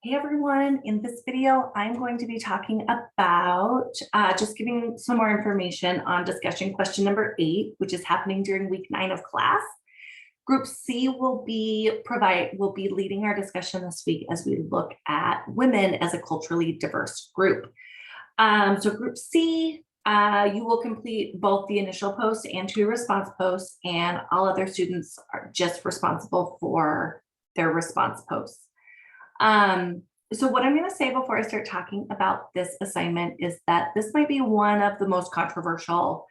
Hey everyone, in this video, I'm going to be talking about just giving some more information on discussion question number 8, which is happening during week 9 of class. Group C will be leading our discussion this week as we look at women as a culturally diverse group. So group C, you will complete both the initial post and 2 response posts, and all other students are just responsible for their response posts. So what I'm going to say before I start talking about this assignment is that this might be one of the most controversial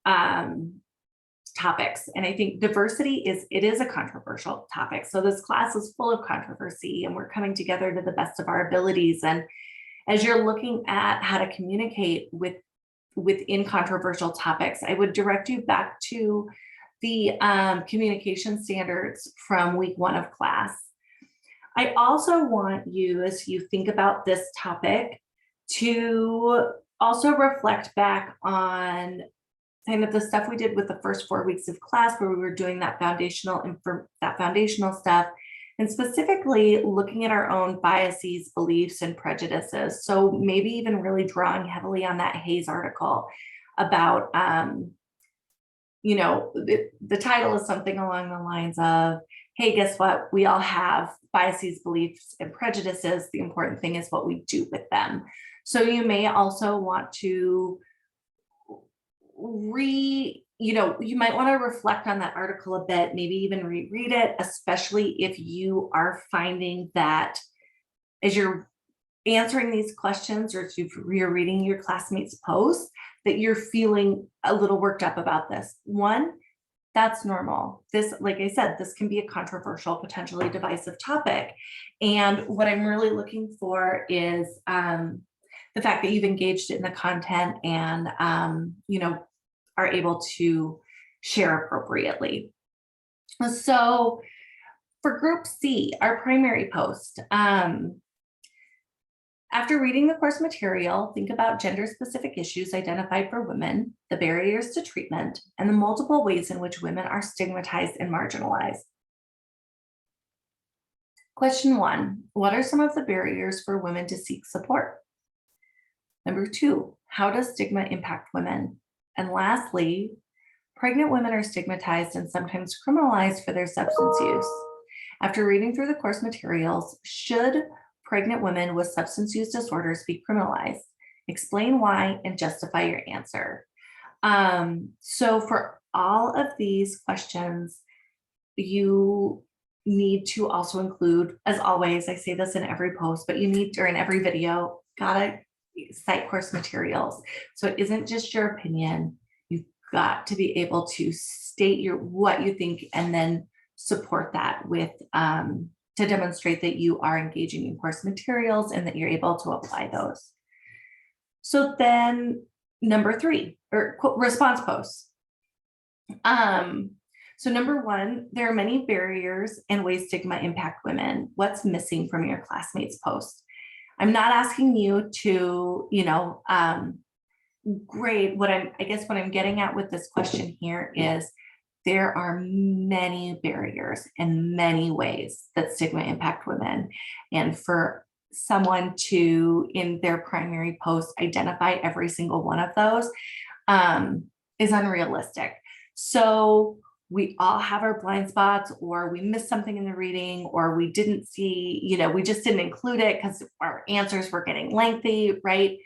topics. And I think diversity is a controversial topic. So this class is full of controversy and we're coming together to the best of our abilities. And as you're looking at how to communicate within controversial topics, I would direct you back to the communication standards from week 1 of class. I also want you, as you think about this topic, to also reflect back on kind of the stuff we did with the first 4 weeks of class, where we were doing that foundational stuff, and specifically looking at our own biases, beliefs, and prejudices. So maybe even really drawing heavily on that Hayes article about, the title is something along the lines of, hey, guess what? We all have biases, beliefs, and prejudices. The important thing is what we do with them. So you may also want to you might want to reflect on that article a bit, maybe even reread it, especially if you are finding that as you're answering these questions or if you're reading your classmates' posts, that you're feeling a little worked up about this. One, that's normal. This, like I said, this can be a controversial, potentially divisive topic. And what I'm really looking for is the fact that you've engaged in the content and, are able to share appropriately. So for group C, our primary post, after reading the course material, think about gender-specific issues identified for women, the barriers to treatment, and the multiple ways in which women are stigmatized and marginalized. Question 1, what are some of the barriers for women to seek support? Number 2, how does stigma impact women? And lastly, pregnant women are stigmatized and sometimes criminalized for their substance use. After reading through the course materials, should pregnant women with substance use disorders be criminalized? Explain why and justify your answer. So for all of these questions, you need to also include, as always, I say this in every post, but you need, or in every video, gotta cite course materials. So it isn't just your opinion. You've got to be able to state what you think and then support that with to demonstrate that you are engaging in course materials and that you're able to apply those. So then number 3, or response posts. So number 1, there are many barriers and ways stigma impact women. What's missing from your classmates' post? I'm not asking you to, grade. What I'm getting at with this question here is there are many barriers and many ways that stigma impact women. And for someone to, in their primary post, identify every single one of those is unrealistic. So we all have our blind spots, or we missed something in the reading, or we didn't see, we just didn't include it because our answers were getting lengthy, right?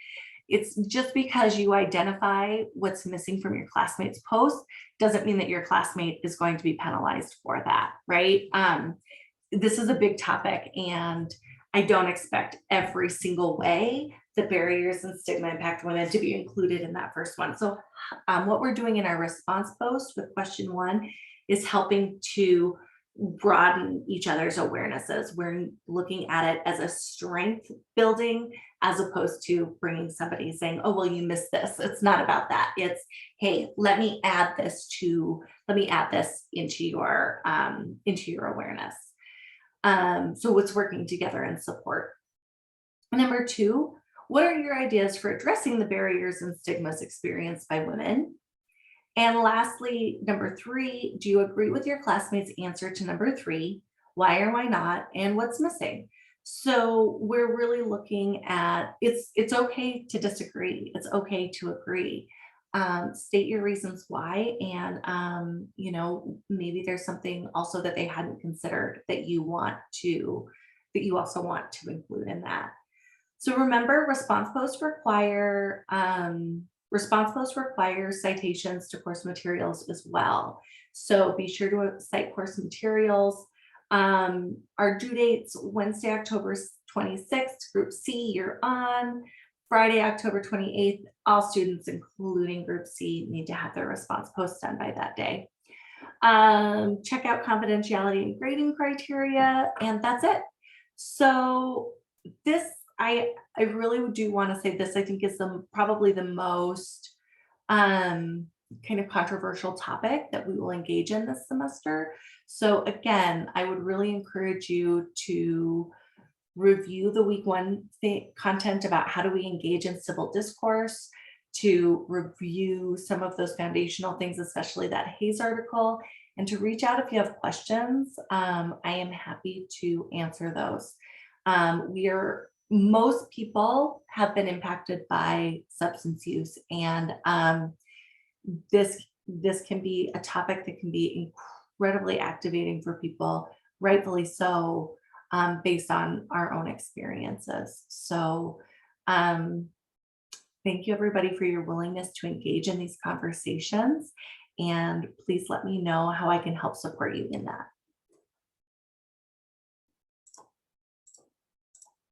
It's just because you identify what's missing from your classmate's post doesn't mean that your classmate is going to be penalized for that, right? This is a big topic, and I don't expect every single way the barriers and stigma impact women to be included in that first one. So what we're doing in our response post with question 1 is helping to broaden each other's awarenesses. We're looking at it as a strength building as opposed to bringing somebody saying, oh, well, you missed this. It's not about that. It's, hey, let me add this into your awareness. So it's working together in support. Number 2, what are your ideas for addressing the barriers and stigmas experienced by women? And lastly, number 3, do you agree with your classmates' answer to number 3? Why or why not? And what's missing? So we're really looking at, it's okay to disagree. It's okay to agree. State your reasons why, and you know, maybe there's something also that they hadn't considered that you also want to include in that. So remember, response posts require citations to course materials as well. So be sure to cite course materials. Our due dates: Wednesday, October 26th, Group C, you're on. Friday, October 28th, all students, including Group C, need to have their response posts done by that day. Check out confidentiality and grading criteria, and that's it. So this, I really do want to say this, I think is probably the most kind of controversial topic that we will engage in this semester. So again, I would really encourage you to review the week one content about how do we engage in civil discourse, to review some of those foundational things, especially that Hayes article, and to reach out if you have questions. I am happy to answer those. Most people have been impacted by substance use, and this can be a topic that can be incredibly activating for people, rightfully so, based on our own experiences. So thank you everybody for your willingness to engage in these conversations, and please let me know how I can help support you in that.